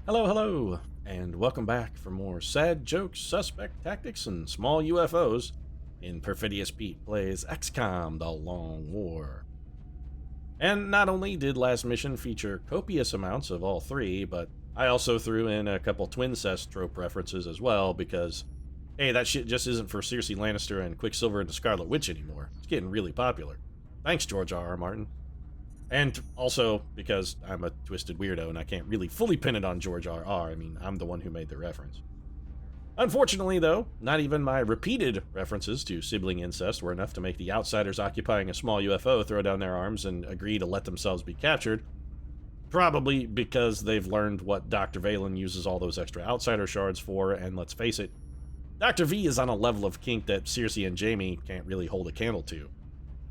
Hello, hello, and welcome back for more sad jokes, suspect tactics, and small UFOs in Perfidious Pete Plays XCOM The Long War. And not only did last mission feature copious amounts of all three, but I also threw in a couple twincest trope references as well because, hey, that shit just isn't for Cersei Lannister and Quicksilver and the Scarlet Witch anymore. It's getting really popular. Thanks, George R.R. Martin. And also, because I'm a twisted weirdo and I can't really fully pin it on George R.R., I mean, I'm the one who made the reference. Unfortunately, though, not even my repeated references to sibling incest were enough to make the outsiders occupying a small UFO throw down their arms and agree to let themselves be captured. Probably because they've learned what Dr. Valen uses all those extra outsider shards for, and let's face it, Dr. V is on a level of kink that Cersei and Jaime can't really hold a candle to.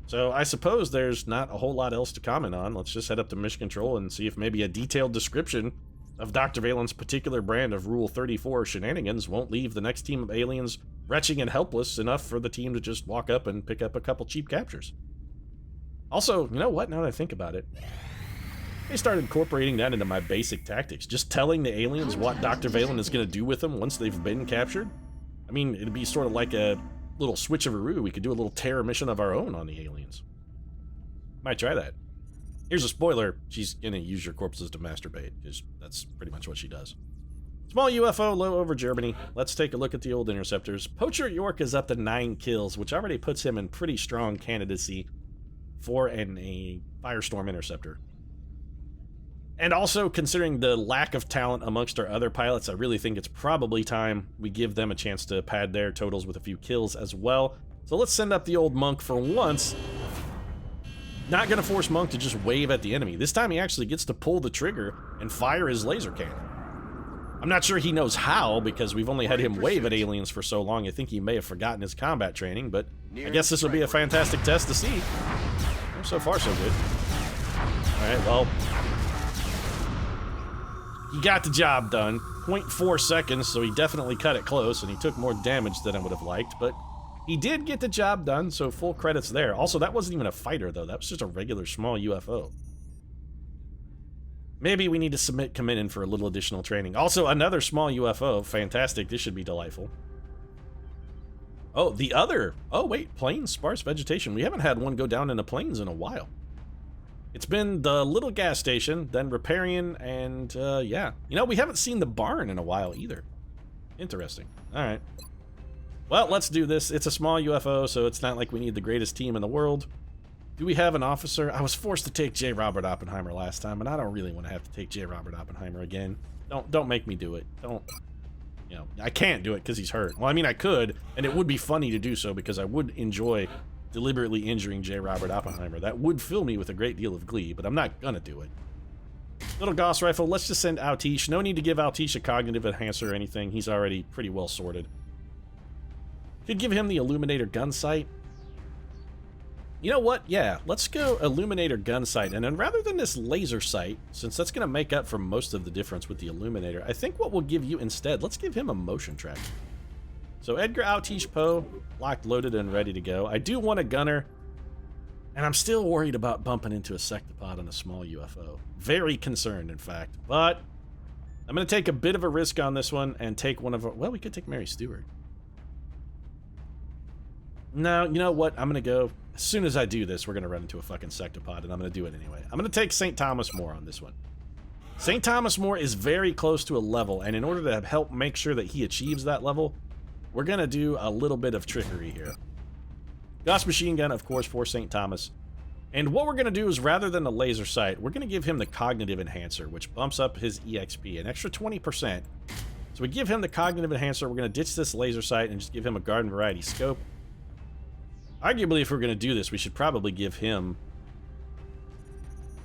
So I suppose there's not a whole lot else to comment on. Let's just head up to Mission Control and see if maybe a detailed description of Dr. Valen's particular brand of Rule 34 shenanigans won't leave the next team of aliens retching and helpless enough for the team to just walk up and pick up a couple cheap captures. Also, you know what, now that I think about it, I started incorporating that into my basic tactics, just telling the aliens what Dr. Valen is going to do with them once they've been captured. I mean, it'd be sort of like a little switcheroo. We could do a little terror mission of our own on the aliens. Might try that. Here's a spoiler. She's gonna use your corpses to masturbate, because that's pretty much what she does. Small UFO low over Germany. Let's take a look at the old interceptors. Poacher York is up to 9 kills, which already puts him in pretty strong candidacy for a Firestorm interceptor. And also, considering the lack of talent amongst our other pilots, I really think it's probably time we give them a chance to pad their totals with a few kills as well. So let's send up the old Monk for once. Not gonna force Monk to just wave at the enemy. This time he actually gets to pull the trigger and fire his laser cannon. I'm not sure he knows how, because we've only had him wave at aliens for so long. I think he may have forgotten his combat training, but I guess this will be a fantastic test to see. So far, so good. Alright, well, he got the job done. 0.4 seconds, so he definitely cut it close, and he took more damage than I would have liked, but he did get the job done, so full credits there. Also, that wasn't even a fighter, though. That was just a regular small UFO. Maybe we need to submit commit in for a little additional training. Also, another small UFO. Fantastic. This should be delightful. Oh, the other. Oh, wait. Plains, sparse vegetation. We haven't had one go down in the plains in a while. It's been the little gas station, then Riparian, and, yeah. You know, we haven't seen the barn in a while, either. Interesting. Alright. Well, let's do this. It's a small UFO, so it's not like we need the greatest team in the world. Do we have an officer? I was forced to take J. Robert Oppenheimer last time, and I don't really want to have to take J. Robert Oppenheimer again. Don't make me do it. Don't. You know, I can't do it because he's hurt. Well, I mean, I could, and it would be funny to do so because I would enjoy deliberately injuring J. Robert Oppenheimer. That would fill me with a great deal of glee, but I'm not gonna do it. Little Gauss Rifle, let's just send Altish. No need to give Altish a cognitive enhancer or anything. He's already pretty well sorted. Could give him the Illuminator gun sight. You know what? Yeah, let's go Illuminator gun sight. And then rather than this laser sight, since that's gonna make up for most of the difference with the Illuminator, I think what we'll give you instead, let's give him a motion tracker. So Edgar Altish Poe, locked, loaded, and ready to go. I do want a gunner, and I'm still worried about bumping into a sectopod on a small UFO. Very concerned, in fact. But I'm going to take a bit of a risk on this one and take one of our... Well, we could take Mary Stewart. No, you know what? I'm going to go... As soon as I do this, we're going to run into a fucking sectopod, and I'm going to do it anyway. I'm going to take St. Thomas More on this one. St. Thomas More is very close to a level, and in order to help make sure that he achieves that level, we're going to do a little bit of trickery here. Gauss machine gun, of course, for St. Thomas. And what we're going to do is, rather than the laser sight, we're going to give him the cognitive enhancer, which bumps up his EXP, an extra 20%. So we give him the cognitive enhancer, we're going to ditch this laser sight and just give him a garden variety scope. Arguably, if we're going to do this, we should probably give him...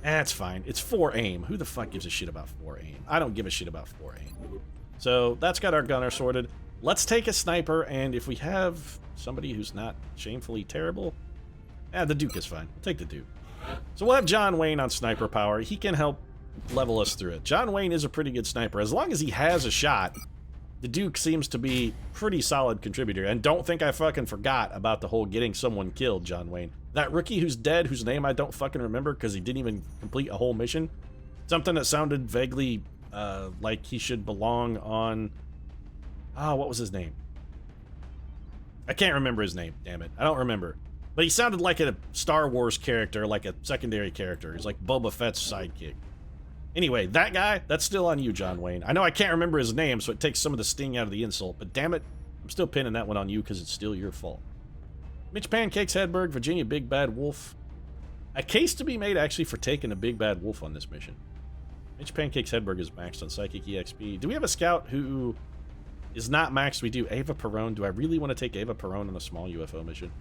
That's fine. It's 4 aim. Who the fuck gives a shit about 4 aim? I don't give a shit about 4 aim. So that's got our gunner sorted. Let's take a sniper, and if we have somebody who's not shamefully terrible, the Duke is fine. We'll take the Duke. So we'll have John Wayne on sniper power. He can help level us through it. John Wayne is a pretty good sniper. As long as he has a shot, the Duke seems to be pretty solid contributor. And don't think I fucking forgot about the whole getting someone killed, John Wayne. That rookie who's dead, whose name I don't fucking remember because he didn't even complete a whole mission. Something that sounded vaguely like he should belong on... what was his name? I can't remember his name, damn it. I don't remember. But he sounded like a Star Wars character, like a secondary character. He's like Boba Fett's sidekick. Anyway, that guy, that's still on you, John Wayne. I know I can't remember his name, so it takes some of the sting out of the insult, but damn it, I'm still pinning that one on you because it's still your fault. Mitch Pancakes Hedberg, Virginia Big Bad Wolf. A case to be made, actually, for taking a Big Bad Wolf on this mission. Mitch Pancakes Hedberg is maxed on Psychic EXP. Do we have a scout who is not maxed? We do. Ava Perone. Do I really want to take Ava Perone on a small UFO mission?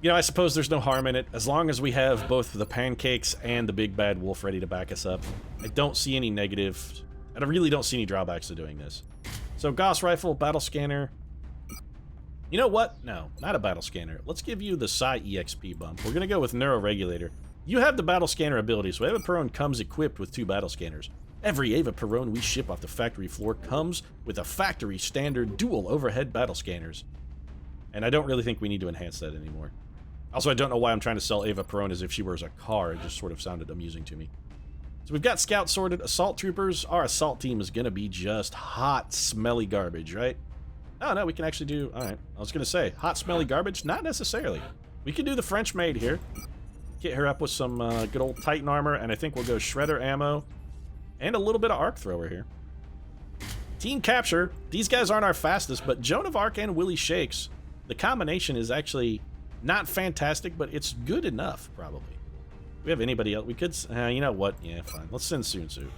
You know, I suppose there's no harm in it, as long as we have both the Pancakes and the Big Bad Wolf ready to back us up. I don't see any negatives. I really don't see any drawbacks to doing this. So, Gauss Rifle, Battle Scanner. You know what? No, not a Battle Scanner. Let's give you the Psi EXP bump. We're going to go with Neuroregulator. You have the Battle Scanner ability, so Ava Perone comes equipped with 2 Battle Scanners. Every Ava Perone we ship off the factory floor comes with a factory standard dual overhead Battle Scanners. And I don't really think we need to enhance that anymore. Also, I don't know why I'm trying to sell Ava Perone as if she wears a car. It just sort of sounded amusing to me. So we've got Scouts sorted. Assault Troopers. Our assault team is going to be just hot, smelly garbage, right? Oh, no, we can actually do... Alright, I was going to say, hot, smelly garbage? Not necessarily. We can do the French maid here. Get her up with some good old Titan armor, and I think we'll go Shredder ammo and a little bit of Arc Thrower here. Team Capture. These guys aren't our fastest, but Joan of Arc and Willie Shakes, the combination is actually... not fantastic, but it's good enough, probably. Do we have anybody else? We could... you know what? Yeah, fine. Let's send Sun Tzu.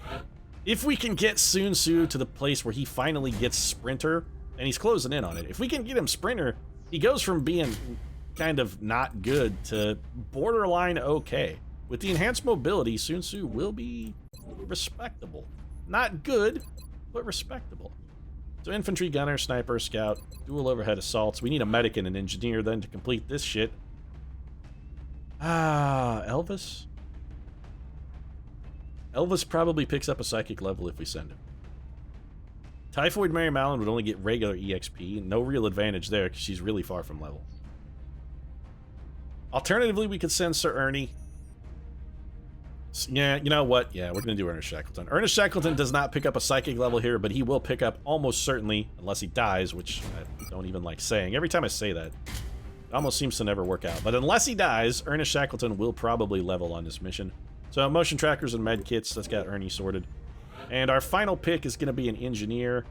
If we can get Sun Tzu to the place where he finally gets Sprinter, and he's closing in on it. If we can get him Sprinter, he goes from being kind of not good to borderline okay. With the enhanced mobility, Sun Tzu will be respectable. Not good, but respectable. So infantry, gunner, sniper, scout, dual overhead assaults. We need a medic and an engineer then to complete this shit. Elvis? Elvis probably picks up a psychic level if we send him. Typhoid Mary Mallon would only get regular EXP. No real advantage there because she's really far from level. Alternatively, we could send Sir Ernie. Yeah, you know what? Yeah, we're going to do Ernest Shackleton. Ernest Shackleton does not pick up a psychic level here, but he will pick up almost certainly, unless he dies, which I don't even like saying. Every time I say that, it almost seems to never work out. But unless he dies, Ernest Shackleton will probably level on this mission. So motion trackers and med kits, that's got Ernie sorted. And our final pick is going to be an engineer.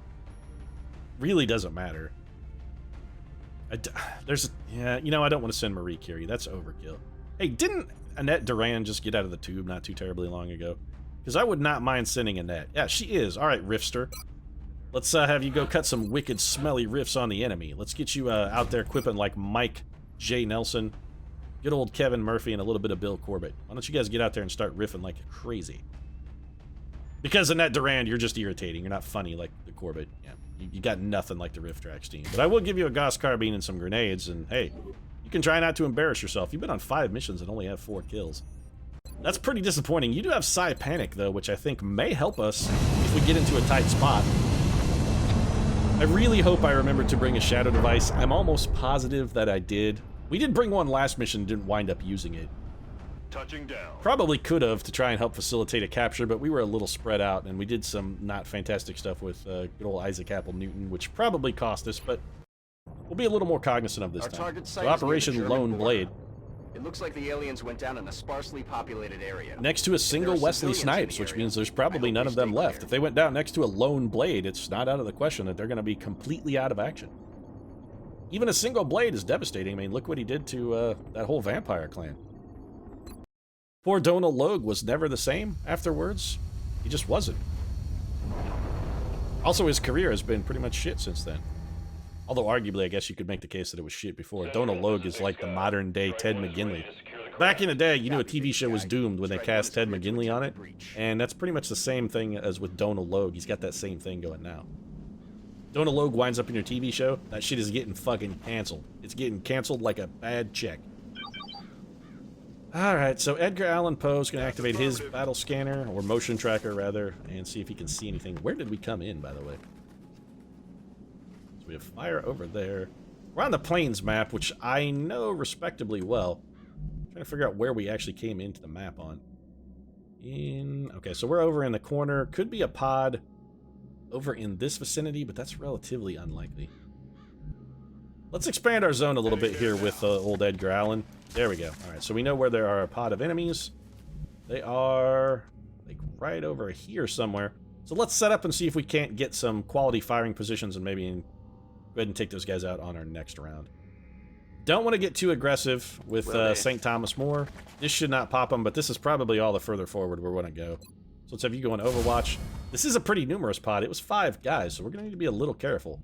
Really doesn't matter. Yeah, you know, I don't want to send Marie Curie. That's overkill. Hey, didn't Annette Duran just get out of the tube not too terribly long ago? Because I would not mind sending Annette. Yeah, she is. All right, Riffster. Let's have you go cut some wicked, smelly riffs on the enemy. Let's get you out there quipping like Mike J. Nelson, good old Kevin Murphy, and a little bit of Bill Corbett. Why don't you guys get out there and start riffing like crazy? Because Annette Durand, you're just irritating. You're not funny like the Corbett. Yeah, you got nothing like the Riff Tracks team. But I will give you a Gauss carbine and some grenades, and hey, you can try not to embarrass yourself. You've been on 5 missions and only have 4 kills. That's pretty disappointing. You do have Psi Panic, though, which I think may help us if we get into a tight spot. I really hope I remembered to bring a Shadow device. I'm almost positive that I did. We did bring one last mission and didn't wind up using it. Touching down. Probably could have to try and help facilitate a capture, but we were a little spread out, and we did some not fantastic stuff with good old Isaac Apple Newton, which probably cost us, but we'll be a little more cognizant of this time. So Operation Lone Blade. It looks like the aliens went down in a sparsely populated area. Next to a single Wesley Snipes, which means there's probably none of them left. If they went down next to a Lone Blade, it's not out of the question that they're going to be completely out of action. Even a single blade is devastating. I mean, look what he did to that whole vampire clan. Poor Donal Logue was never the same afterwards. He just wasn't. Also, his career has been pretty much shit since then. Although, arguably, I guess you could make the case that it was shit before. Donal Logue is like the modern-day Ted McGinley. Back in the day, you knew a TV show was doomed when they cast Ted McGinley on it, and that's pretty much the same thing as with Donal Logue. He's got that same thing going now. Donal Logue winds up in your TV show, that shit is getting fucking canceled. It's getting canceled like a bad check. Alright, so Edgar Allan Poe's going to activate his battle scanner, or motion tracker, rather, and see if he can see anything. Where did we come in, by the way? So we have fire over there. We're on the Plains map, which I know respectably well. I'm trying to figure out where we actually came into the map on. Okay, so we're over in the corner. Could be a pod over in this vicinity, but that's relatively unlikely. Let's expand our zone a little bit here with old Edgar Allan. There we go. All right, so we know where there are a pod of enemies. They are like right over here somewhere. So let's set up and see if we can't get some quality firing positions and maybe go ahead and take those guys out on our next round. Don't want to get too aggressive with St. Thomas More. This should not pop them, but this is probably all the further forward we want to go. So let's have you go on Overwatch. This is a pretty numerous pod. It was 5 guys, so we're going to need to be a little careful.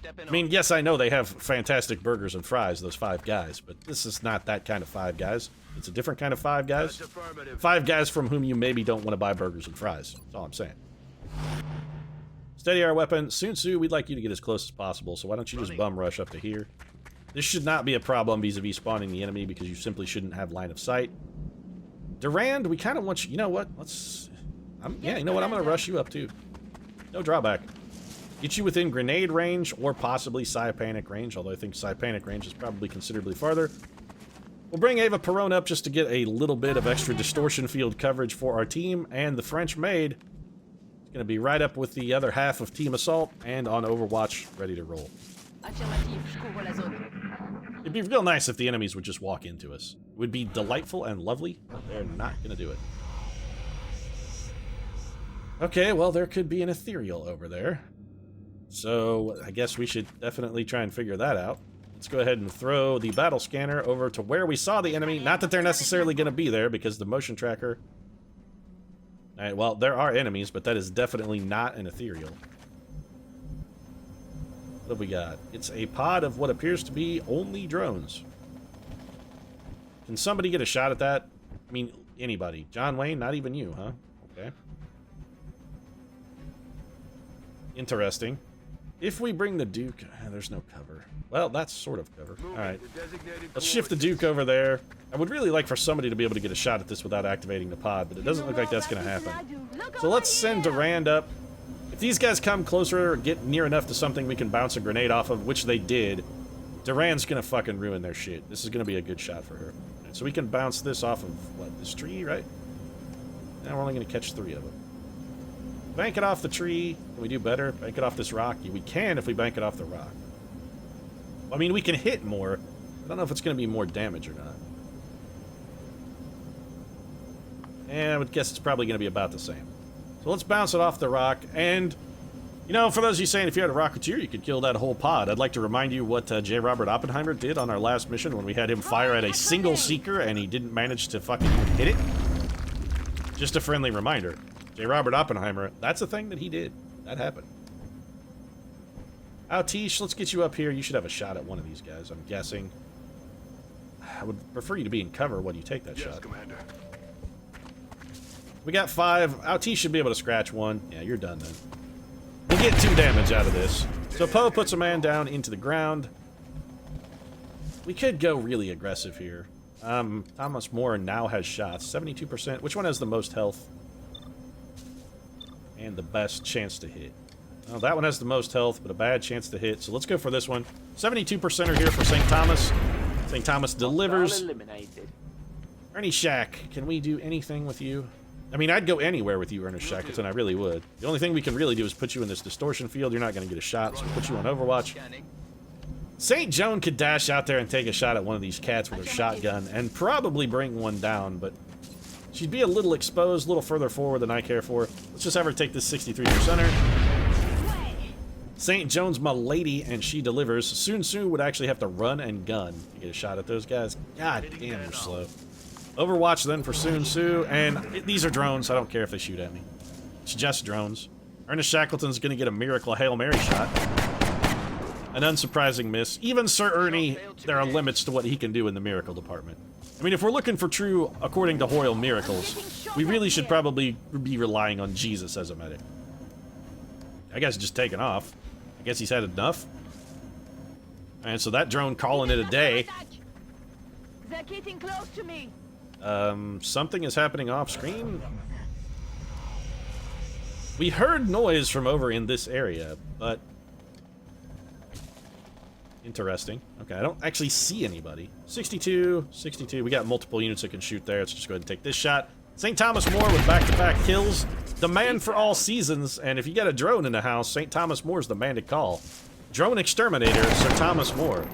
I mean, yes, I know they have fantastic burgers and fries, those 5 guys, but this is not that kind of 5 guys. It's a different kind of 5 guys. 5 guys from whom you maybe don't want to buy burgers and fries. That's all I'm saying. Steady our weapon. Sun Tzu, we'd like you to get as close as possible, so why don't you just bum rush up to here. This should not be a problem vis-a-vis spawning the enemy because you simply shouldn't have line of sight. Durand, we kind of want you... You know what? Yeah, you know what? I'm going to rush you up, too. No drawback. Get you within grenade range or possibly Psionic range, although I think Psionic range is probably considerably farther. We'll bring Ava Perron up just to get a little bit of extra distortion field coverage for our team, and the French maid is going to be right up with the other half of Team Assault and on Overwatch, ready to roll. It'd be real nice if the enemies would just walk into us. It would be delightful and lovely, but they're not going to do it. Okay, well, there could be an ethereal over there. So I guess we should definitely try and figure that out. Let's go ahead and throw the battle scanner over to where we saw the enemy. Not that they're necessarily going to be there, because the motion tracker... Alright, well, there are enemies, but that is definitely not an ethereal. What have we got? It's a pod of what appears to be only drones. Can somebody get a shot at that? I mean, anybody. John Wayne, not even you, huh? Okay. Interesting. If we bring the Duke... there's no cover. Well, that's sort of cover. Alright. Let's shift the Duke over there. I would really like for somebody to be able to get a shot at this without activating the pod, but it doesn't look like that's going to happen. So let's send Durand up. If these guys come closer or get near enough to something we can bounce a grenade off of, which they did, Durand's going to fucking ruin their shit. This is going to be a good shot for her. Right, so we can bounce this off of, what, this tree, right? Now we're only going to catch 3 of them. Bank it off the tree. Can we do better? Bank it off this rock? We can if we bank it off the rock. I mean, we can hit more. I don't know if it's going to be more damage or not. And I would guess it's probably going to be about the same. So let's bounce it off the rock. And, you know, for those of you saying if you had a Rocketeer, you could kill that whole pod, I'd like to remind you what J. Robert Oppenheimer did on our last mission when we had him fire at a single seeker and he didn't manage to fucking hit it. Just a friendly reminder. J. Robert Oppenheimer, that's a thing that he did. That happened. Altish, let's get you up here. You should have a shot at one of these guys, I'm guessing. I would prefer you to be in cover when you take that shot. Commander. We got 5. Altish should be able to scratch 1. Yeah, you're done then. We'll get 2 damage out of this. So Poe puts a man down into the ground. We could go really aggressive here. Thomas More now has shots. 72%. Which one has the most health? And the best chance to hit. Well, that one has the most health, but a bad chance to hit. So let's go for this one. 72% are here for St. Thomas. St. Thomas delivers. Ernie Shack, can we do anything with you? I mean, I'd go anywhere with you, Ernest Shackleton. I really would. The only thing we can really do is put you in this distortion field. You're not going to get a shot, so we'll put you on Overwatch. St. Joan could dash out there and take a shot at one of these cats with her shotgun and probably bring one down, but she'd be a little exposed, a little further forward than I care for. Let's just have her take this 63%er. St. Joan's my lady, and she delivers. Sun Tzu would actually have to run and gun to get a shot at those guys. God damn, they're slow. Overwatch then for Sun Tzu, and these are drones. I don't care if they shoot at me. It's just drones. Ernest Shackleton's going to get a miracle Hail Mary shot. An unsurprising miss. Even Sir Ernie, there are limits to what he can do in the miracle department. I mean, if we're looking for true, according to Hoyle, miracles, we really should probably be relying on Jesus as a medic. I guess just taking off. I guess he's had enough. And so that drone calling it a day. They're getting close to me. Something is happening off screen. We heard noise from over in this area, but... Interesting. Okay, I don't actually see anybody. 62, 62. We got multiple units that can shoot there. Let's just go ahead and take this shot. St. Thomas More with back-to-back kills. The man for all seasons, and if you got a drone in the house, St. Thomas Moore's the man to call. Drone exterminator, Sir Thomas More.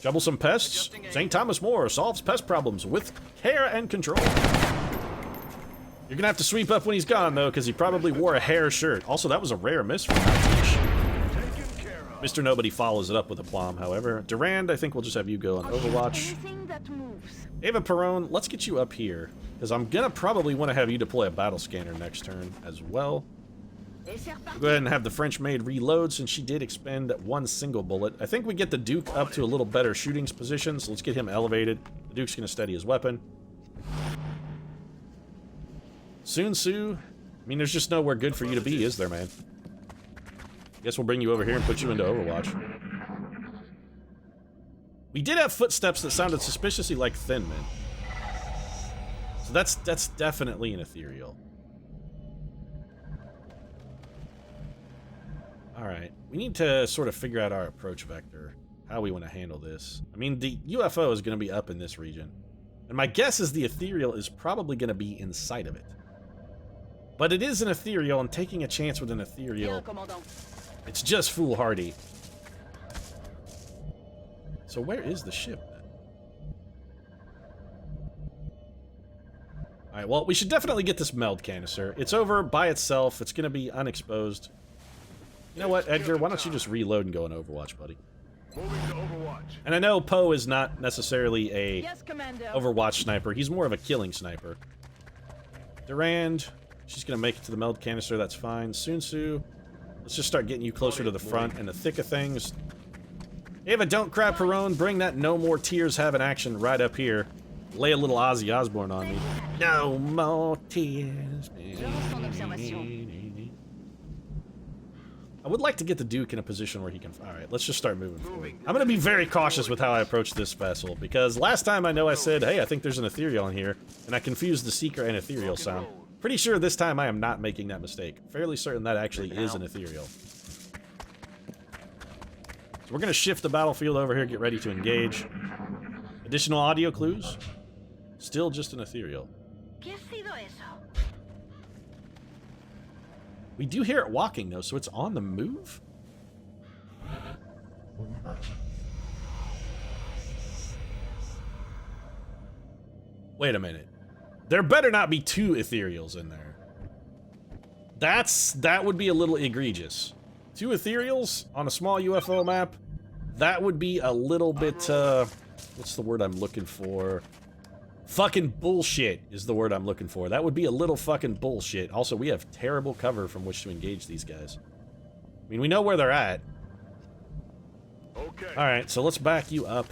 Troublesome pests? St. Thomas More solves pest problems with care and control. You're gonna have to sweep up when he's gone, though, because he probably wore a hair shirt. Also, that was a rare miss from Outreach. Mr. Nobody follows it up with a plum, however. Durand, I think we'll just have you go on Overwatch. Ava Perone, let's get you up here, because I'm gonna probably want to have you deploy a battle scanner next turn as well. We'll go ahead and have the French maid reload, since she did expend one single bullet. I think we get the Duke up to a little better shooting position, so let's get him elevated. The Duke's gonna steady his weapon. Sun Tzu, I mean, there's just nowhere good for you to be, is there, man? Guess we'll bring you over here and put you into Overwatch. We did have footsteps that sounded suspiciously like Thin Men. So that's definitely an ethereal. Alright, we need to sort of figure out our approach vector, how we want to handle this. I mean, the UFO is going to be up in this region. And my guess is the ethereal is probably going to be inside of it. But it is an ethereal, and taking a chance with an ethereal, it's just foolhardy. So where is the ship, then? Alright, well, we should definitely get this meld canister. It's over by itself. It's going to be unexposed. You know what, Edgar? Why don't you just reload and go on Overwatch, buddy? Moving to Overwatch. And I know Poe is not necessarily a Yes, Commando. Overwatch sniper. He's more of a killing sniper. Durand, she's going to make it to the meld canister. That's fine. Sun Tzu, let's just start getting you closer to the front and the thick of things. Ava, don't cry, Perone. Bring that no more tears having action right up here. Lay a little Ozzy Osbourne on me. No more tears. I would like to get the Duke in a position where he can... Alright, let's just start moving forward. I'm going to be very cautious with how I approach this vessel, because last time I know I said, hey, I think there's an ethereal in here, and I confused the Seeker and ethereal sound. Pretty sure this time I am not making that mistake. Fairly certain that actually is an ethereal. So we're going to shift the battlefield over here, get ready to engage. Additional audio clues? Still just an ethereal. We do hear it walking, though, so it's on the move? Wait a minute. There better not be two ethereals in there. That would be a little egregious. Two ethereals on a small UFO map? That would be a little bit, what's the word I'm looking for? Fucking bullshit is the word I'm looking for. That would be a little fucking bullshit. Also, we have terrible cover from which to engage these guys. I mean, we know where they're at. Okay. Alright, so let's back you up.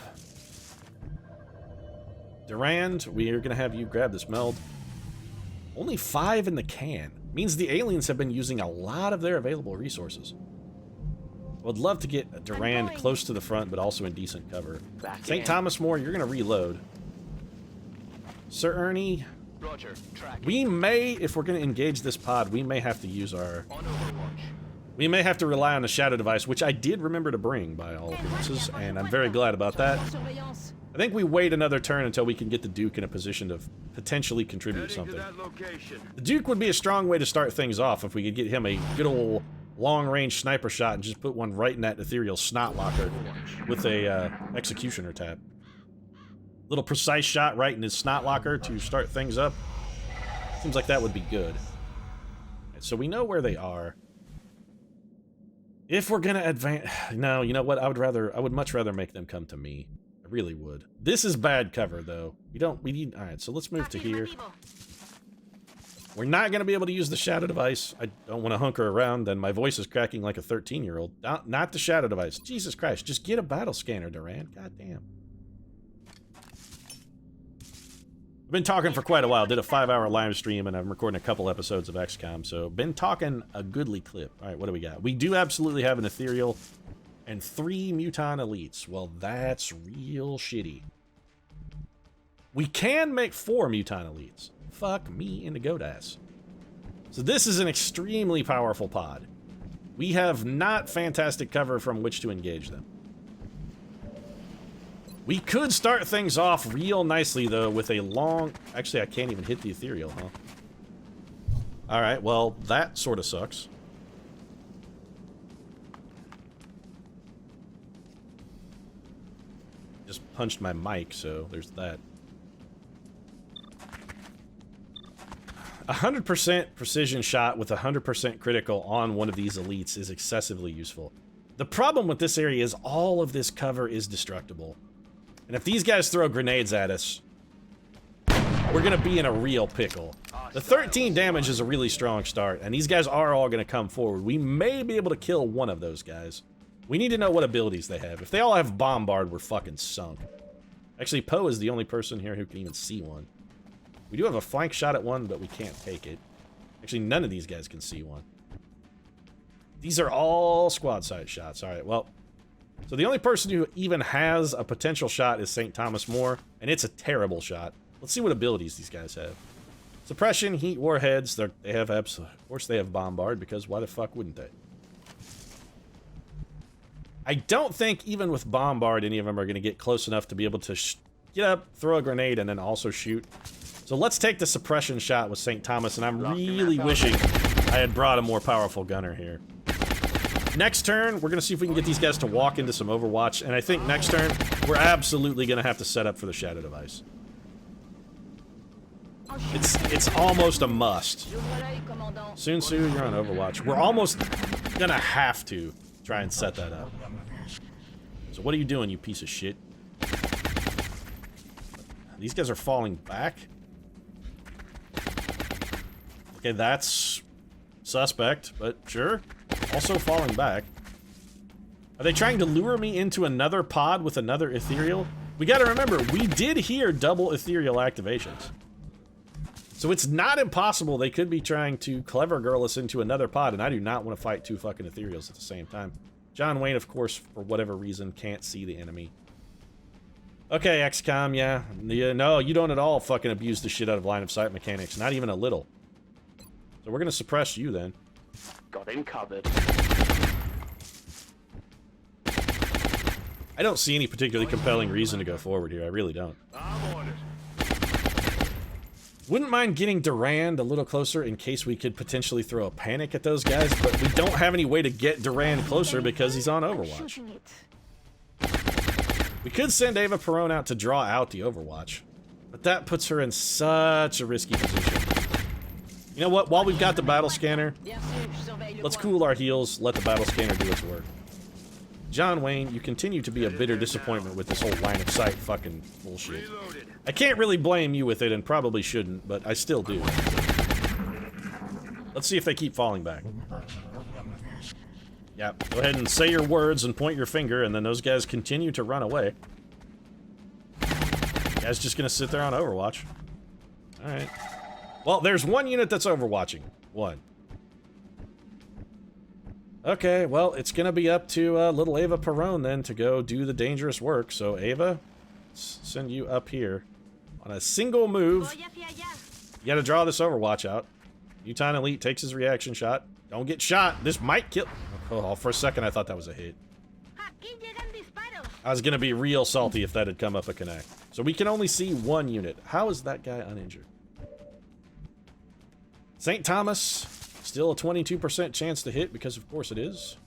Durand, we are going to have you grab this meld. Only 5 in the can. Means the aliens have been using a lot of their available resources. I would love to get Durand close to the front, but also in decent cover. St. Thomas More, you're going to reload. Sir Ernie, Roger, track. we may, if we're going to engage this pod, we may have to use our... On Overwatch. We may have to rely on the shadow device, which I did remember to bring, by all appearances, and I'm very glad about that. I think we wait another turn until we can get the Duke in a position to potentially contribute something. The Duke would be a strong way to start things off if we could get him a good old long-range sniper shot and just put one right in that ethereal snot locker with a executioner tap. Little precise shot right in his snot locker to start things up. Seems like that would be good. Right, so we know where they are. If we're gonna advance... No, you know what? I would much rather make them come to me. I really would. This is bad cover, though. We need... Alright, so let's move to here. We're not gonna be able to use the shadow device. I don't want to hunker around, then my voice is cracking like a 13-year-old. Not the shadow device. Jesus Christ, just get a battle scanner, Durand. God damn. I've been talking for quite a while. Did a 5-hour live stream, and I'm recording a couple episodes of XCOM, so been talking a goodly clip. All right, what do we got? We do absolutely have an ethereal and 3 Muton elites. Well, that's real shitty. We can make 4 Muton elites. Fuck me in the goat ass. So this is an extremely powerful pod. We have not fantastic cover from which to engage them. We could start things off real nicely, though, with a long... Actually, I can't even hit the ethereal, huh? Alright, well, that sort of sucks. Just punched my mic, so there's that. 100% precision shot with 100% critical on one of these elites is excessively useful. The problem with this area is all of this cover is destructible. And if these guys throw grenades at us, we're gonna be in a real pickle. The 13 damage is a really strong start, and these guys are all gonna come forward. We may be able to kill one of those guys. We need to know what abilities they have. If they all have Bombard, we're fucking sunk. Actually, Poe is the only person here who can even see one. We do have a flank shot at one, but we can't take it. Actually, none of these guys can see one. These are all squad side shots. Alright, well. So the only person who even has a potential shot is St. Thomas More, and it's a terrible shot. Let's see what abilities these guys have. Suppression, heat, warheads, they have of course they have Bombard, because why the fuck wouldn't they? I don't think even with Bombard any of them are going to get close enough to be able to get up, throw a grenade, and then also shoot. So let's take the suppression shot with St. Thomas, and I'm really wishing I had brought a more powerful gunner here. Next turn, we're going to see if we can get these guys to walk into some Overwatch, and I think next turn, we're absolutely going to have to set up for the Shadow Device. It's almost a must. Sun Tzu, you're on Overwatch. We're almost going to have to try and set that up. So what are you doing, you piece of shit? These guys are falling back. Okay, that's suspect, but sure. Also falling back. Are they trying to lure me into another pod with another ethereal? We gotta remember, we did hear double ethereal activations. So it's not impossible they could be trying to clever girl us into another pod, and I do not want to fight two fucking ethereals at the same time. John Wayne, of course, for whatever reason, can't see the enemy. Okay, XCOM, yeah. No, you don't at all fucking abuse the shit out of line of sight mechanics. Not even a little. So we're gonna suppress you then. Got him covered. I don't see any particularly compelling reason to go forward here. I really don't. I'm on it. Wouldn't mind getting Durand a little closer in case we could potentially throw a panic at those guys, but we don't have any way to get Durand closer because he's on Overwatch. We could send Ava Perón out to draw out the Overwatch, but that puts her in such a risky position. You know what? While we've got the battle scanner, let's cool our heels, let the battle scanner do its work. John Wayne, you continue to be a bitter disappointment with this whole line of sight fucking bullshit. I can't really blame you with it, and probably shouldn't, but I still do. Let's see if they keep falling back. Yeah, go ahead and say your words and point your finger, and then those guys continue to run away. Guys just gonna sit there on Overwatch. Alright. Well, there's one unit that's overwatching. One. Okay, well, it's gonna be up to little Ava Perón then to go do the dangerous work. So, Ava, let's send you up here. On a single move, you gotta draw this Overwatch out. Utah Elite takes his reaction shot. Don't get shot. This might kill... Oh, for a second I thought that was a hit. I was gonna be real salty if that had come up a connect. So we can only see one unit. How is that guy uninjured? St. Thomas, still a 22% chance to hit, because of course it is.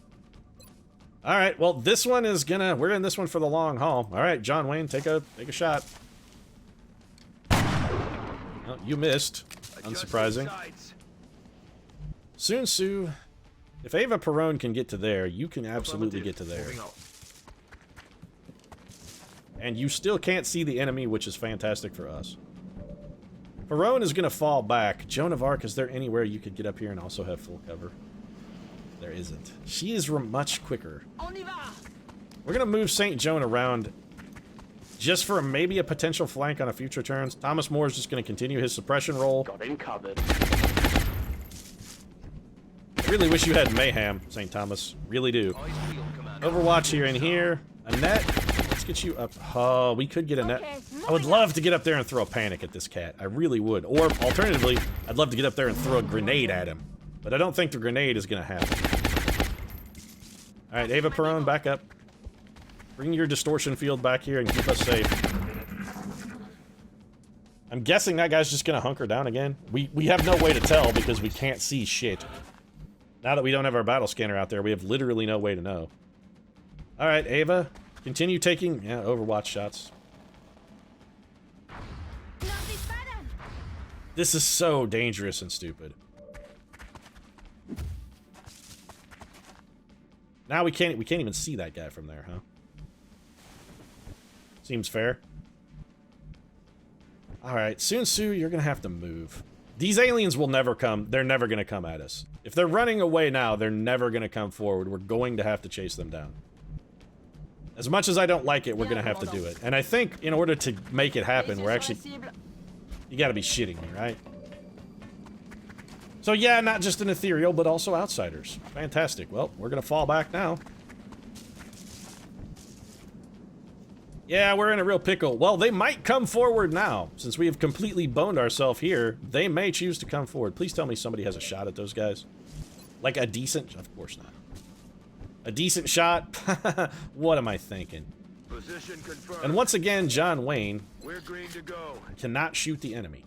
Alright, well, this one is gonna... We're in this one for the long haul. Alright, John Wayne, take a shot. Well, you missed. Unsurprising. Sun Tzu, if Ava Perón can get to there, you can absolutely get to there. And you still can't see the enemy, which is fantastic for us. Perón is going to fall back. Joan of Arc, is there anywhere you could get up here and also have full cover? There isn't. She is much quicker. We're going to move St. Joan around just for maybe a potential flank on a future turn. Thomas More is just going to continue his suppression roll. Got him covered. I really wish you had Mayhem, St. Thomas. Really do. Overwatch here and here. A net. Let's get you up. Oh, we could get a net. I would love to get up there and throw a panic at this cat. I really would. Or, alternatively, I'd love to get up there and throw a grenade at him. But I don't think the grenade is going to happen. Alright, Ava Perón, back up. Bring your distortion field back here and keep us safe. I'm guessing that guy's just gonna hunker down again. We have no way to tell because we can't see shit. Now that we don't have our battle scanner out there, we have literally no way to know. Alright, Ava, continue taking, Overwatch shots. This is so dangerous and stupid. Now we can't even see that guy from there, huh? Seems fair. Alright, Sun-Su, you're gonna have to move. These aliens will never come. They're never gonna come at us. If they're running away now, they're never gonna come forward. We're going to have to chase them down. As much as I don't like it, we're gonna have to do it. And I think in order to make it happen, we're actually... You gotta be shitting me, right? So yeah, not just an ethereal, but also outsiders. Fantastic. Well, we're gonna fall back now. Yeah, we're in a real pickle. Well, they might come forward now. Since we have completely boned ourselves here, they may choose to come forward. Please tell me somebody has a shot at those guys. Like a decent... Of course not. A decent shot? What am I thinking? Position confirmed. And once again, John Wayne We're green to go. cannot shoot the enemy.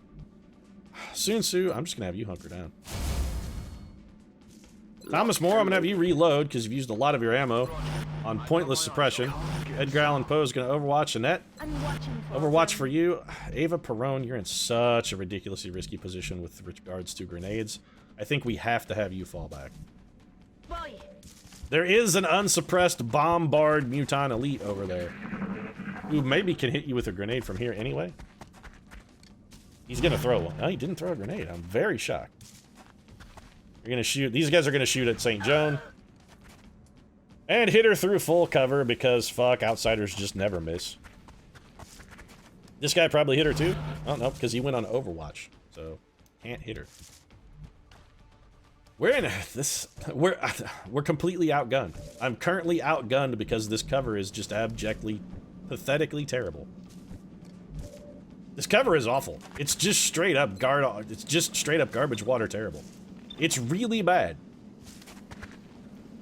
Sun-Su, I'm just gonna have you hunker down. Thomas More, I'm gonna have you reload because you've used a lot of your ammo on pointless suppression. Edgar Allan Poe is gonna overwatch Annette. Overwatch for you. Ava Perone, you're in such a ridiculously risky position with regards to grenades. I think we have to have you fall back. There is an unsuppressed bombard muton elite over there who maybe can hit you with a grenade from here anyway. He's gonna throw one. No, he didn't throw a grenade. I'm very shocked. You're gonna shoot. These guys are gonna shoot at St. Joan. And hit her through full cover because fuck, outsiders just never miss. This guy probably hit her too. Oh no, because he went on Overwatch. So can't hit her. We're in this. We're completely outgunned. I'm currently outgunned because this cover is just abjectly, pathetically terrible. This cover is awful. It's just straight up It's just straight up garbage water terrible. It's really bad.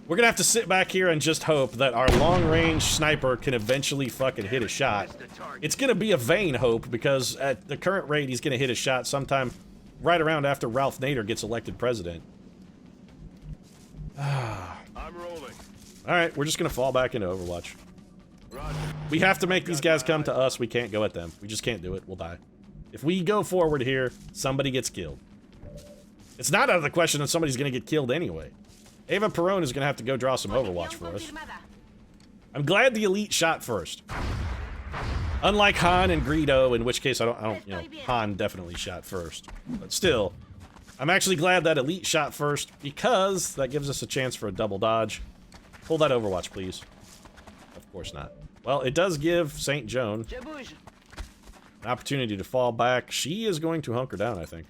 We're gonna have to sit back here and just hope that our long-range sniper can eventually fucking hit a shot. It's gonna be a vain hope because at the current rate, he's gonna hit a shot sometime right around after Ralph Nader gets elected president. I'm rolling. Alright, we're just gonna fall back into Overwatch. Roger. We have to make these guys come to us. We can't go at them. We just can't do it. We'll die. If we go forward here, somebody gets killed. It's not out of the question that somebody's gonna get killed anyway. Ava Perone is gonna have to go draw some Overwatch for us. I'm glad the elite shot first. Unlike Han and Greedo, in which case I don't, Han definitely shot first. But still, I'm actually glad that elite shot first because that gives us a chance for a double dodge. Pull that Overwatch, please. Of course not. Well, it does give St. Joan an opportunity to fall back. She is going to hunker down, I think.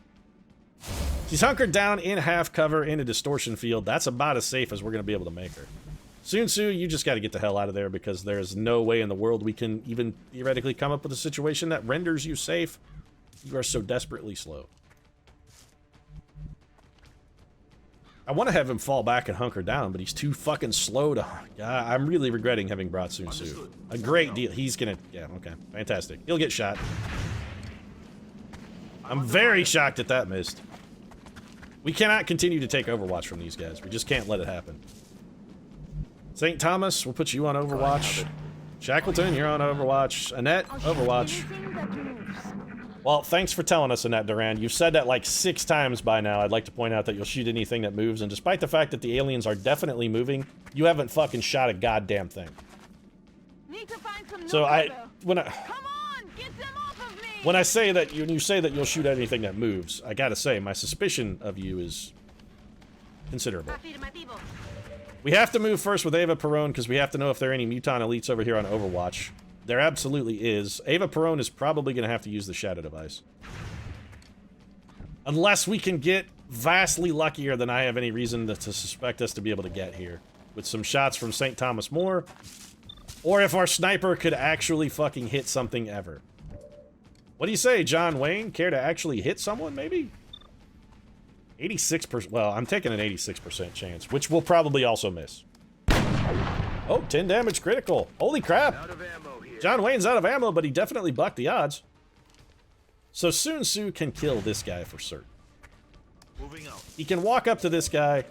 She's hunkered down in half cover in a distortion field. That's about as safe as we're going to be able to make her. Sun-Su, you just got to get the hell out of there because there's no way in the world we can even theoretically come up with a situation that renders you safe. You are so desperately slow. I want to have him fall back and hunker down, but he's too fucking slow to... I'm really regretting having brought Sun-Su. A great deal. He's gonna... Yeah, okay. Fantastic. He'll get shot. I'm very shocked that that missed. We cannot continue to take Overwatch from these guys. We just can't let it happen. St. Thomas, we'll put you on Overwatch. Shackleton, you're on Overwatch. Annette, Overwatch. Well, thanks for telling us, Annette Durand. You've said that like 6 times by now. I'd like to point out that you'll shoot anything that moves, and despite the fact that the aliens are definitely moving, you haven't fucking shot a goddamn thing. So when I say that you say that you'll shoot anything that moves, I gotta say my suspicion of you is considerable. We have to move first with Ava Perone because we have to know if there are any Muton elites over here on Overwatch. There absolutely is. Ava Perone is probably going to have to use the shadow device. Unless we can get vastly luckier than I have any reason to suspect us to be able to get here. With some shots from St. Thomas More. Or if our sniper could actually fucking hit something ever. What do you say, John Wayne? Care to actually hit someone, maybe? 86%. Well, I'm taking an 86% chance, which we'll probably also miss. Oh, 10 damage critical. Holy crap. Out of ammo here. John Wayne's out of ammo, but he definitely bucked the odds. So Sun Tzu can kill this guy for certain. Moving out. He can walk up to this guy,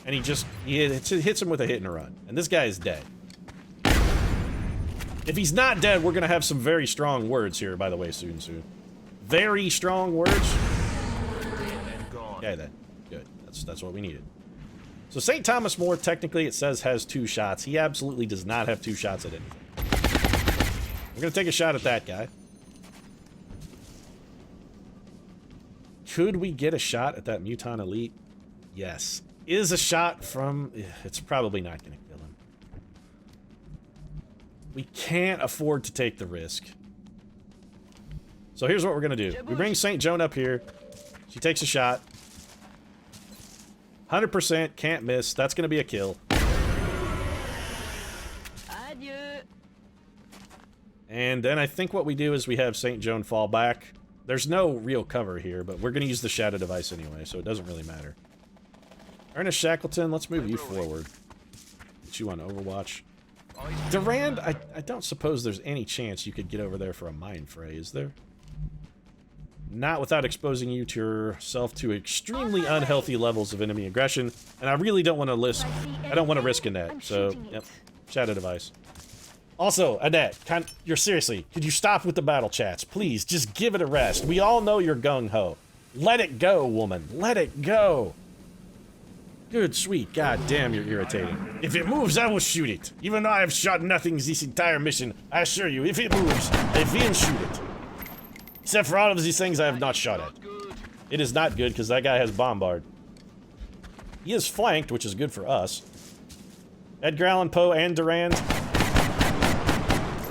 and he hits him with a hit and a run. And this guy is dead. If he's not dead, we're going to have some very strong words here, by the way, Sun Tzu. Very strong words. And gone. Okay, then. Good. That's what we needed. So St. Thomas More, technically, it says has 2 shots. He absolutely does not have 2 shots at anything. We're going to take a shot at that guy. Could we get a shot at that Muton Elite? Yes. Is a shot from... It's probably not going to kill him. We can't afford to take the risk. So here's what we're going to do. We bring St. Joan up here. She takes a shot. 100%, can't miss. That's going to be a kill. Adieu. And then I think what we do is we have St. Joan fall back. There's no real cover here, but we're going to use the shadow device anyway, so it doesn't really matter. Ernest Shackleton, let's move you forward. Get you on Overwatch. Durand, I don't suppose there's any chance you could get over there for a mind fray, is there? Not without exposing you to yourself to extremely unhealthy levels of enemy aggression, and I really don't want to risk. I don't want to risk in that. So, yep, shadow device. Also, Annette, you're seriously, could you stop with the battle chats? Please, just give it a rest. We all know you're gung-ho. Let it go, woman. Let it go. Good, sweet. God damn, you're irritating. If it moves, I will shoot it. Even though I have shot nothing this entire mission, I assure you, if it moves, I will shoot it. Except for all of these things I have not shot at. It is not good, because that guy has bombard. He is flanked, which is good for us. Edgar Allan Poe and Durand.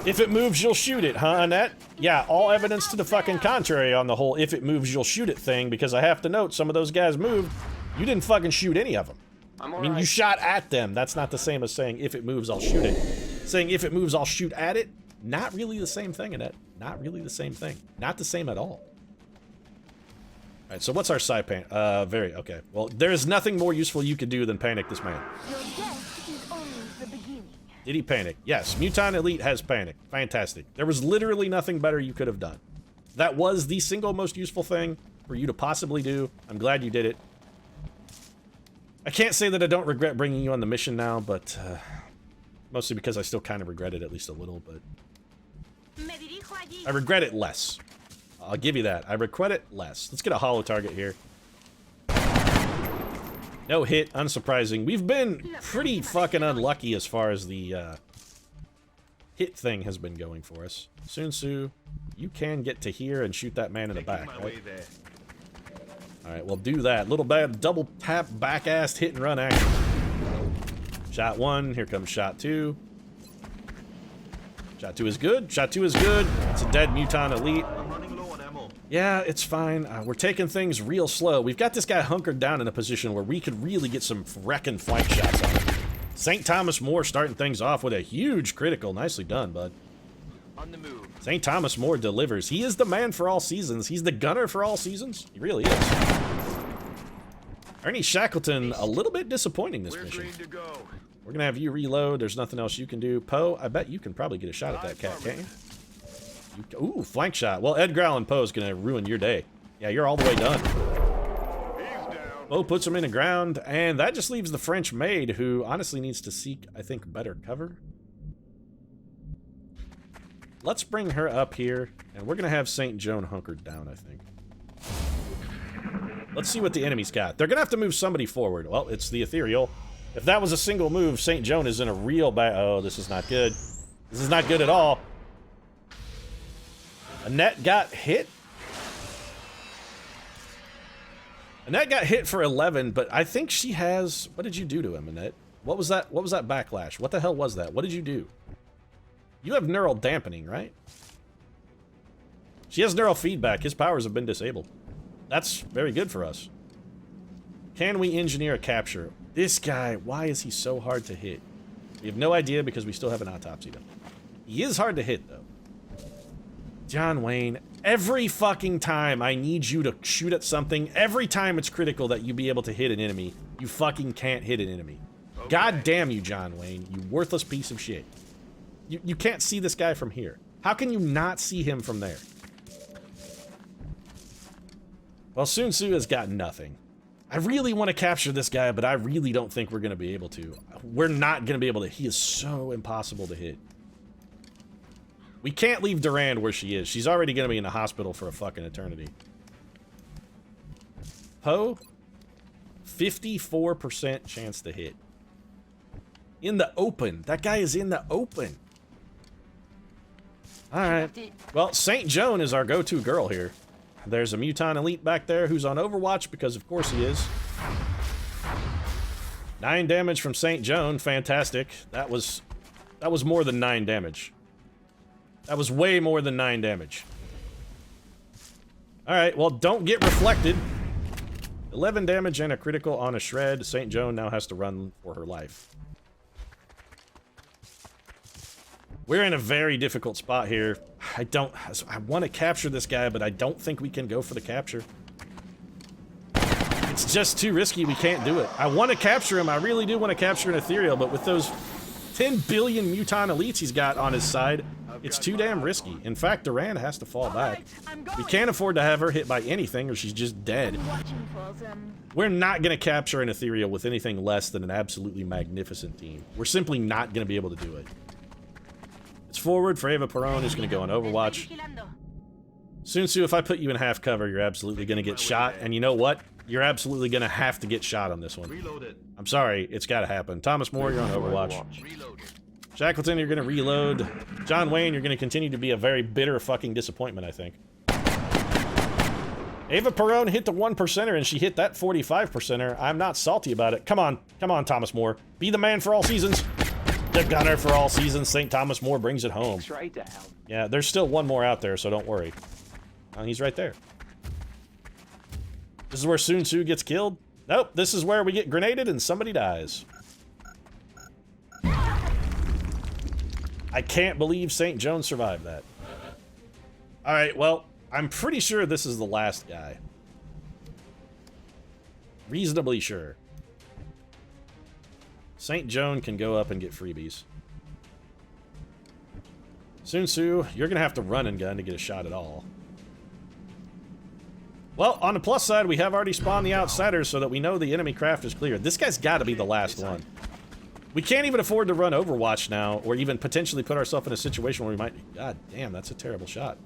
If it moves, you'll shoot it, huh, Annette? Yeah, all evidence to the fucking contrary on the whole if it moves, you'll shoot it thing, because I have to note, some of those guys moved. You didn't fucking shoot any of them. I mean, you shot at them. That's not the same as saying, if it moves, I'll shoot it. Saying, if it moves, I'll shoot at it. Not really the same thing, Annette. Not really the same thing. Not the same at all. Alright, so what's our Saipan? Okay. Well, there's nothing more useful you could do than panic this man. Your death is only the beginning. Did he panic? Yes, Muton Elite has panic. Fantastic. There was literally nothing better you could have done. That was the single most useful thing for you to possibly do. I'm glad you did it. I can't say that I don't regret bringing you on the mission now, but mostly because I still kind of regret it at least a little, but I regret it less. I'll give you that. I regret it less. Let's get a hollow target here. No hit, unsurprising. We've been pretty fucking unlucky as far as the hit thing has been going for us. Sun Tzu, you can get to here and shoot that man in the back, right? Alright, well do that. Little bad double tap back-assed hit and run action. Shot 1, here comes shot 2. Shot 2 is good. Shot 2 is good. It's a dead Muton Elite. I'm running low on ammo. Yeah, it's fine. We're taking things real slow. We've got this guy hunkered down in a position where we could really get some wrecking flank shots on him. St. Thomas More starting things off with a huge critical. Nicely done, bud. On the move. St. Thomas More delivers. He is the man for all seasons. He's the gunner for all seasons. He really is. Ernie Shackleton, a little bit disappointing this We're mission. green to go. We're going to have you reload. There's nothing else you can do. Poe, I bet you can probably get a shot at that cat, can't you? Ooh, flank shot. Well, Edgar Allan Poe is going to ruin your day. Yeah, you're all the way done. He's down. Poe puts him in the ground, and that just leaves the French maid, who honestly needs to seek, I think, better cover. Let's bring her up here, and we're going to have St. Joan hunkered down, I think. Let's see what the enemy's got. They're going to have to move somebody forward. Well, it's the Ethereal. If that was a single move, St. Joan is in a real bad... Oh, this is not good. This is not good at all. Annette got hit. Annette got hit for 11, but I think she has... What did you do to him, Annette? What was that? What was that backlash? What the hell was that? What did you do? You have neural dampening, right? She has neural feedback. His powers have been disabled. That's very good for us. Can we engineer a capture? This guy, why is he so hard to hit? We have no idea because we still haven't autopsied him. He is hard to hit, though. John Wayne, every fucking time I need you to shoot at something, every time it's critical that you be able to hit an enemy, you fucking can't hit an enemy. God damn you, John Wayne, you worthless piece of shit. You can't see this guy from here. How can you not see him from there? Well, Sun Tzu has got nothing. I really want to capture this guy, but I really don't think we're going to be able to. We're not going to be able to. He is so impossible to hit. We can't leave Durand where she is. She's already going to be in the hospital for a fucking eternity. Poe, 54% chance to hit. In the open. That guy is in the open. Alright. Well, St. Joan is our go-to girl here. There's a Muton Elite back there who's on Overwatch because of course he is. 9 damage from St. Joan. Fantastic. That was more than 9 damage. That was way more than 9 damage. Alright, well, don't get reflected. 11 damage and a critical on a shred. St. Joan now has to run for her life. We're in a very difficult spot here. I want to capture this guy, but I don't think we can go for the capture. It's just too risky. We can't do it. I want to capture him. I really do want to capture an Ethereal, but with those 10 billion Muton Elites he's got on his side, it's too damn risky. In fact, Durand has to fall back. We can't afford to have her hit by anything or she's just dead. We're not going to capture an Ethereal with anything less than an absolutely magnificent team. We're simply not going to be able to do it. It's forward for Eva Perón, who's going to go on Overwatch. Sun Tzu, if I put you in half cover, you're absolutely going to get shot. And you know what? You're absolutely going to have to get shot on this one. I'm sorry, it's got to happen. Thomas More, you're on Overwatch. Shackleton, you're going to reload. John Wayne, you're going to continue to be a very bitter fucking disappointment, I think. Eva Perón hit the 1%er and she hit that 45%er. I'm not salty about it. Come on, Thomas More. Be the man for all seasons. The gunner for all seasons. St. Thomas More brings it home. Yeah, there's still one more out there, so don't worry. Oh, he's right there. This is where Sun Tzu gets killed? Nope, this is where we get grenaded and somebody dies. I can't believe St. Joan survived that. Alright, well, I'm pretty sure this is the last guy. Reasonably sure. St. Joan can go up and get freebies. Sun Tzu, you're gonna have to run and gun to get a shot at all. Well, on the plus side, we have already spawned the outsiders so that we know the enemy craft is clear. This guy's got to be the last one. We can't even afford to run Overwatch now, or even potentially put ourselves in a situation where we might... God damn, that's a terrible shot.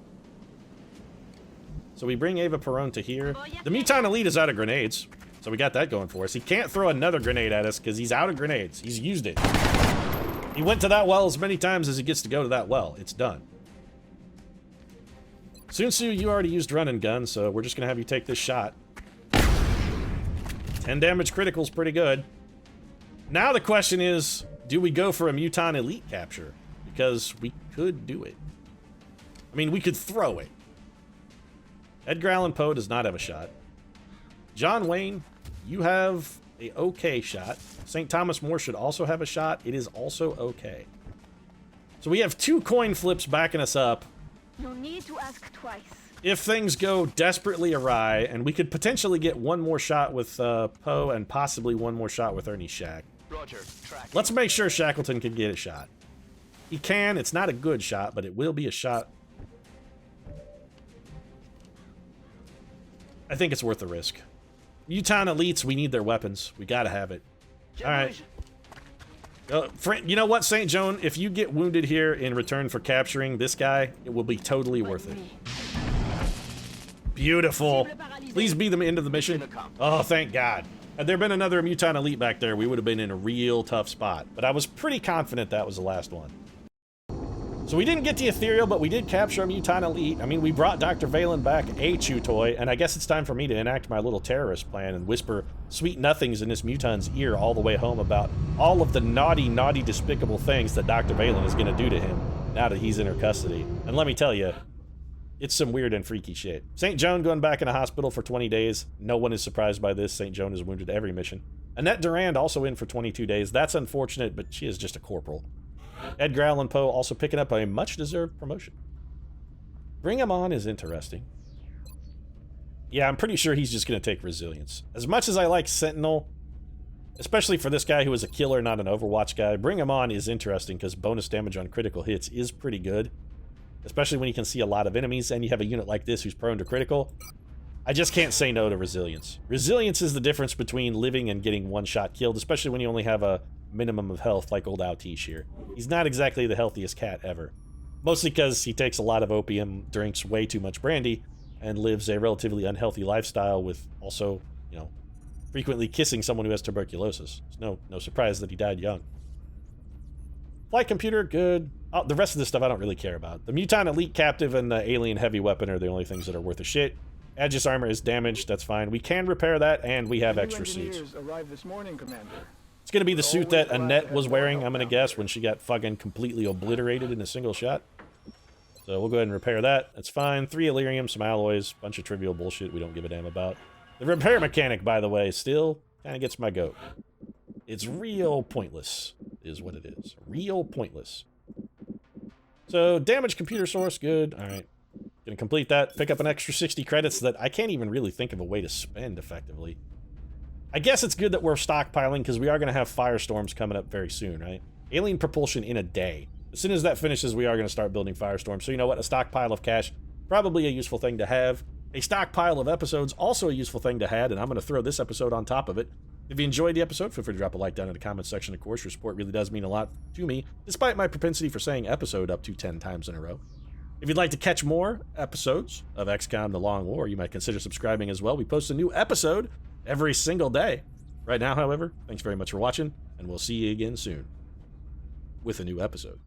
So we bring Eva Perón to here. The Muton Elite is out of grenades, so we got that going for us. He can't throw another grenade at us because he's out of grenades. He's used it. He went to that well as many times as he gets to go to that well. It's done. Sun Tzu, you already used run and gun, so we're just going to have you take this shot. 10 damage critical's pretty good. Now the question is, do we go for a Muton Elite capture? Because we could do it. I mean, we could throw it. Edgar Allan Poe does not have a shot. John Wayne, you have a okay shot. St. Thomas More should also have a shot. It is also okay. So we have 2 coin flips backing us up. No need to ask twice. If things go desperately awry, and we could potentially get one more shot with Poe and possibly one more shot with Ernie Shack. Roger, track. Let's make sure Shackleton can get a shot. He can. It's not a good shot, but it will be a shot. I think it's worth the risk. Muton Elites, we need their weapons. We gotta have it. Alright. You know what, St. Joan? If you get wounded here in return for capturing this guy, it will be totally worth it. Beautiful. Please be the end of the mission. Oh, thank God. Had there been another Muton Elite back there, we would have been in a real tough spot. But I was pretty confident that was the last one. So we didn't get the Ethereal, but we did capture a Muton Elite. I mean, we brought Dr. Valen back a chew toy, and I guess it's time for me to enact my little terrorist plan and whisper sweet nothings in this Muton's ear all the way home about all of the naughty, naughty, despicable things that Dr. Valen is going to do to him now that he's in her custody. And let me tell you, it's some weird and freaky shit. St. Joan going back in a hospital for 20 days. No one is surprised by this. St. Joan is wounded every mission. Annette Durand also in for 22 days. That's unfortunate, but she is just a corporal. Edgar Allan Poe also picking up a much-deserved promotion. Bring him on is interesting. Yeah, I'm pretty sure he's just going to take resilience. As much as I like Sentinel, especially for this guy who is a killer, not an Overwatch guy. Bring him on is interesting because bonus damage on critical hits is pretty good, especially when you can see a lot of enemies and you have a unit like this who's prone to critical. I just can't say no to resilience. Resilience is the difference between living and getting one-shot killed, especially when you only have a minimum of health like old Altish here. He's not exactly the healthiest cat ever. Mostly because he takes a lot of opium, drinks way too much brandy, and lives a relatively unhealthy lifestyle with also, you know, frequently kissing someone who has tuberculosis. It's no surprise that he died young. Flight computer, good. Oh, the rest of this stuff I don't really care about. The Mutant Elite Captive and the Alien Heavy Weapon are the only things that are worth a shit. Aegis armor is damaged, that's fine. We can repair that, and we have extra suits. Arrived this morning, Commander. It's gonna be the suit that Annette was wearing, I'm gonna guess, when she got fucking completely obliterated in a single shot. So we'll go ahead and repair that. That's fine. 3 Illyrium, some alloys, bunch of trivial bullshit we don't give a damn about. The repair mechanic, by the way, still kind of gets my goat. It's real pointless, is what it is. Real pointless. So, damage computer source, good. Alright. Gonna complete that, pick up an extra 60 credits that I can't even really think of a way to spend effectively. I guess it's good that we're stockpiling because we are going to have firestorms coming up very soon, right? Alien propulsion in a day. As soon as that finishes, we are going to start building firestorms. So you know what? A stockpile of cash, probably a useful thing to have. A stockpile of episodes, also a useful thing to have, and I'm going to throw this episode on top of it. If you enjoyed the episode, feel free to drop a like down in the comments section. Of course, your support really does mean a lot to me, despite my propensity for saying episode up to 10 times in a row. If you'd like to catch more episodes of XCOM The Long War, you might consider subscribing as well. We post a new episode every single day. Right now, however, thanks very much for watching, and we'll see you again soon with a new episode.